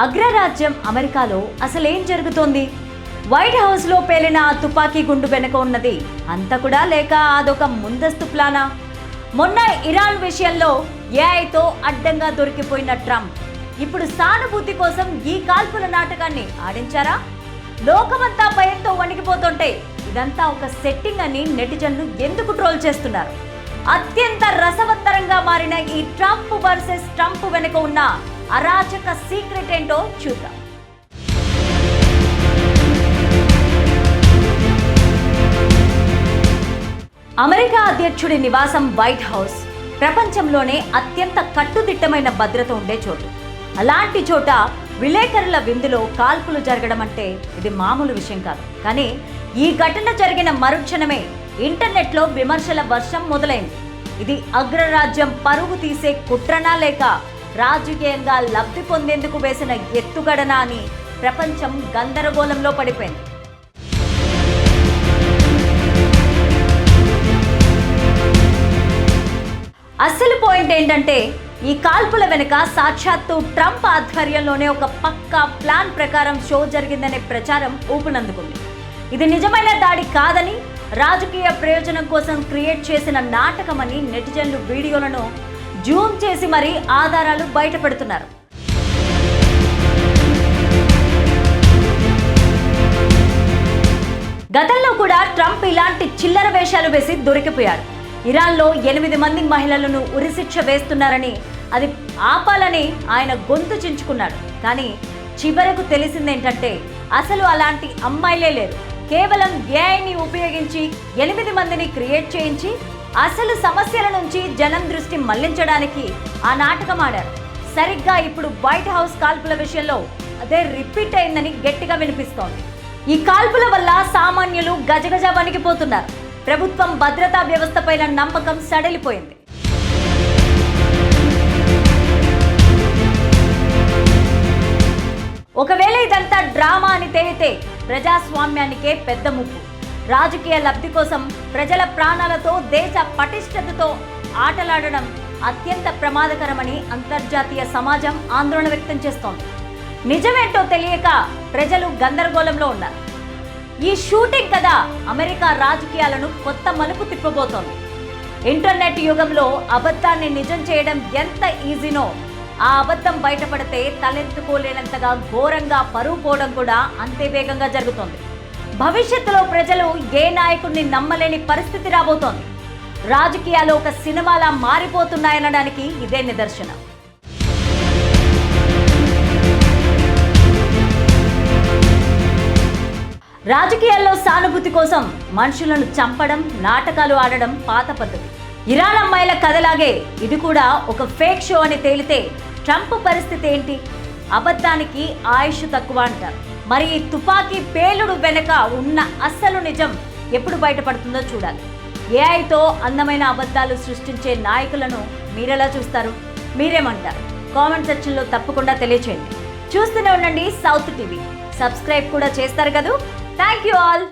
అగ్రరాజ్యం అమెరికాలో అసలేం జరుగుతోంది? వైట్ హౌస్లో పేలిన ఆ తుపాకీ గుండు వెనుక ఉన్నది అంతకుడా లేక అదొక ముందస్తు ప్లానా? మొన్న ఇరాన్ విషయంలో ఏఐతో అడ్డంగా దొరికిపోయిన ట్రంప్ ఇప్పుడు సానుభూతి కోసం ఈ కాల్పుల నాటకాన్ని ఆడించారా? లోకమంతా భయంతో వణికిపోతుంటే ఇదంతా ఒక సెట్టింగ్ అని నెటిజన్లు ఎందుకు ట్రోల్ చేస్తున్నారు? అత్యంత రసవత్తరంగా మారిన ఈ ట్రంప్ వర్సెస్ ట్రంప్ వెనుక ఉన్న అరాచక సీక్రెట్ ఏంటో చూద్దాం. అమెరికా అధ్యక్షుడి నివాసం వైట్ హౌస్ ప్రపంచంలోనే అత్యంత కట్టుదిట్టమైన భద్రత ఉండే చోటు. అలాంటి చోట విలేకరుల విందులో కాల్పులు జరగడం అంటే ఇది మామూలు విషయం కాదు. కానీ ఈ ఘటన జరిగిన మరుక్షణమే ఇంటర్నెట్లో విమర్శల వర్షం మొదలైంది. ఇది అగ్రరాజ్యం పరుగు తీసే కుట్రనా లేక రాజకీయంగా లబ్ధి పొందేందుకు వేసిన ఎత్తుగడనా అని ప్రపంచం గందరగోళంలో పడిపోయింది. అసలు పాయింట్ ఏంటంటే ఈ కాల్పుల వెనుక సాక్షాత్తు ట్రంప్ ఆధ్వర్యంలోనే ఒక పక్కా ప్లాన్ ప్రకారం షో జరిగిందనే ప్రచారం ఊపునందుకుంది. ఇది నిజమైన దాడి కాదని, రాజకీయ ప్రయోజనం కోసం క్రియేట్ చేసిన నాటకమని నెటిజన్లు వీడియోలను జూమ్ చేసి మరీ ఆధారాలు బయటపెడుతున్నారు. గతంలో కూడా ట్రంప్ ఇలాంటి చిల్లర వేషాలు వేసి దొరికిపోయాడు. ఇరాన్లో 8 మంది మహిళలను ఉరిశిక్ష వేస్తున్నారని, అది ఆపాలని ఆయన గొంతు చించుకున్నాడు. కానీ చివరకు తెలిసిందేంటంటే అసలు అలాంటి అమ్మాయిలే లేరు. కేవలం ఏఐని ఉపయోగించి 8 మందిని క్రియేట్ చేయించి అసలు సమస్యల నుంచి జనం దృష్టి మళ్లించడానికి ఆ నాటకం ఆడారు. సరిగ్గా ఇప్పుడు వైట్ హౌస్ కాల్పుల విషయంలో అదే రిపీట్ అయిందని గట్టిగా వినిపిస్తోంది. ఈ కాల్పుల వల్ల సామాన్యులు గజగజ వణికిపోతున్నారు. ప్రభుత్వం భద్రతా వ్యవస్థపైన నమ్మకం సడలిపోయింది. ఒకవేళ ఇదంతా డ్రామా అని తేలితే ప్రజాస్వామ్యానికే పెద్ద ముప్పు. రాజకీయ లబ్ధి కోసం ప్రజల ప్రాణాలతో, దేశ పటిష్టతతో ఆటలాడడం అత్యంత ప్రమాదకరమని అంతర్జాతీయ సమాజం ఆందోళన వ్యక్తం చేస్తోంది. నిజమేంటో తెలియక ప్రజలు గందరగోళంలో ఉన్నారు. ఈ షూటింగ్ కథ అమెరికా రాజకీయాలను కొత్త మలుపు తిప్పబోతోంది. ఇంటర్నెట్ యుగంలో అబద్ధాన్ని నిజం చేయడం ఎంత ఈజీనో, ఆ అబద్ధం బయటపడితే తలెత్తుకోలేనంతగా ఘోరంగా పరువు పోవడం కూడా అంతే వేగంగా జరుగుతోంది. భవిష్యత్తులో ప్రజలు ఏ నాయకుడిని నమ్మలేని పరిస్థితి రాబోతోంది. రాజకీయాలు ఒక సినిమాలా మారిపోతున్నాయనడానికి ఇదే నిదర్శనం. రాజకీయాల్లో సానుభూతి కోసం మనుషులను చంపడం, నాటకాలు ఆడడం పాత పద్ధతి. ఇరాన్ అమ్మాయిల కథలాగే ఇది కూడా ఒక ఫేక్ షో అని తేలితే ట్రంప్ పరిస్థితి ఏంటి? అబద్ధానికి ఆయుష్ తక్కువ అంటారు. మరి ఈ తుపాకీ పేలుడు వెనక ఉన్న అస్సలు నిజం ఎప్పుడు బయటపడుతుందో చూడాలి. ఏఐతో అందమైన అబద్ధాలు సృష్టించే నాయకులను మీరెలా చూస్తారు? మీరేమంటారు? కామెంట్ సెక్షన్లో తప్పకుండా తెలియచేయండి. చూస్తూనే ఉండండి సౌత్ టీవీ. సబ్స్క్రైబ్ కూడా చేస్తారు కదా. Thank you all.